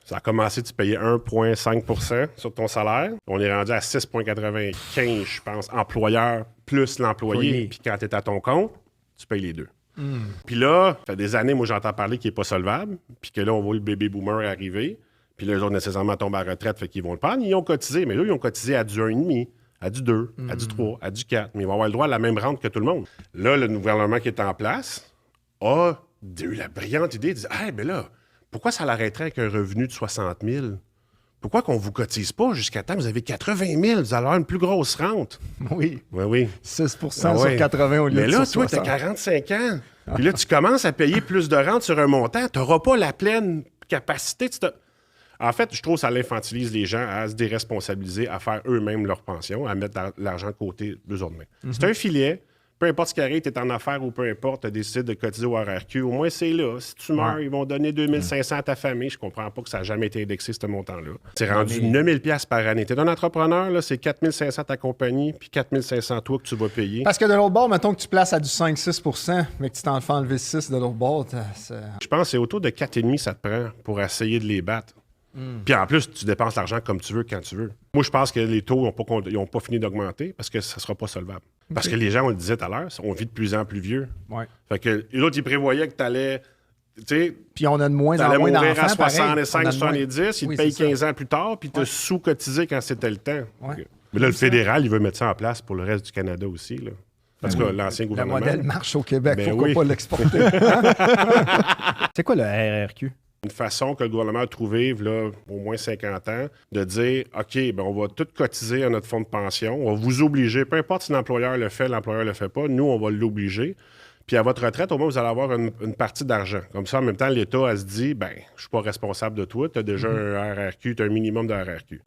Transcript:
Ça a commencé, tu payais 1,5 % sur ton salaire. On est rendu à 6,95, je pense, employeur plus l'employé. Puis quand tu es à ton compte, tu payes les deux. Puis là, ça fait des années, moi, j'entends parler qu'il n'est pas solvable. Puis que là, on voit le baby boomer arriver. Puis là, les autres, nécessairement, tombent à la retraite, fait qu'ils vont le prendre. Ils ont cotisé, mais là, ils ont cotisé à du 1,5, à du 2, à du 3, à du 4. Mais ils vont avoir le droit à la même rente que tout le monde. Là, le gouvernement qui est en place a eu la brillante idée de dire « Hey, ben là, pourquoi ça l'arrêterait avec un revenu de 60 000? Pourquoi qu'on ne vous cotise pas jusqu'à temps? Vous avez 80 000, vous allez avoir une plus grosse rente. » Oui. Oui, oui. 6 sur 80 au lieu Mais de là, sur toi, tu as 60. 45 ans. Puis là, tu commences à payer plus de rente sur un montant. Tu n'auras pas la pleine capacité. En fait, je trouve que ça l'infantilise les gens à se déresponsabiliser, à faire eux-mêmes leur pension, à mettre l'argent de côté d'eux autres mains. C'est un filet. Peu importe ce qui arrive, tu es en affaires ou peu importe, tu as décidé de cotiser au RRQ. Au moins, c'est là. Si tu meurs, ils vont donner 2 500 à ta famille. Je comprends pas que ça n'a jamais été indexé, ce montant-là. C'est rendu 9 000 $ par année. Tu es un entrepreneur, là, c'est 4 500 ta compagnie, puis 4 500 toi que tu vas payer. Parce que de l'autre bord, mettons que tu places à du 5-6 %, mais que tu t'en fais enlever 6 de l'autre bord, Je pense que c'est autour de 4,5 ça te prend pour essayer de les battre. Puis en plus, tu dépenses l'argent comme tu veux, quand tu veux. Moi, je pense que les taux n'ont pas fini d'augmenter parce que ça ne sera pas solvable. Parce que les gens, on le disait tout à l'heure, on vit de plus en plus vieux. Ouais. Fait que l'autre, il prévoyait que tu allais... Puis on a de moins en t'allais moins mourir d'enfants. à 65, 70, il te paye 15 ans plus tard, puis tu sous-cotisé quand c'était le temps. Ouais. Mais là, le fédéral, il veut mettre ça en place pour le reste du Canada aussi. Là. En tout cas, l'ancien Le gouvernement. modèle marche au Québec, Ben pourquoi oui. pas l'exporter? C'est quoi le RRQ? Une façon que le gouvernement a trouvé, là, au moins 50 ans, de dire OK, ben on va tout cotiser à notre fonds de pension, on va vous obliger, peu importe si l'employeur le fait, l'employeur le fait pas, nous, on va l'obliger. Puis à votre retraite, au moins, vous allez avoir une partie d'argent. Comme ça, en même temps, l'État, elle se dit ben, je suis pas responsable de toi, tu as déjà un RRQ, tu as un minimum de RRQ.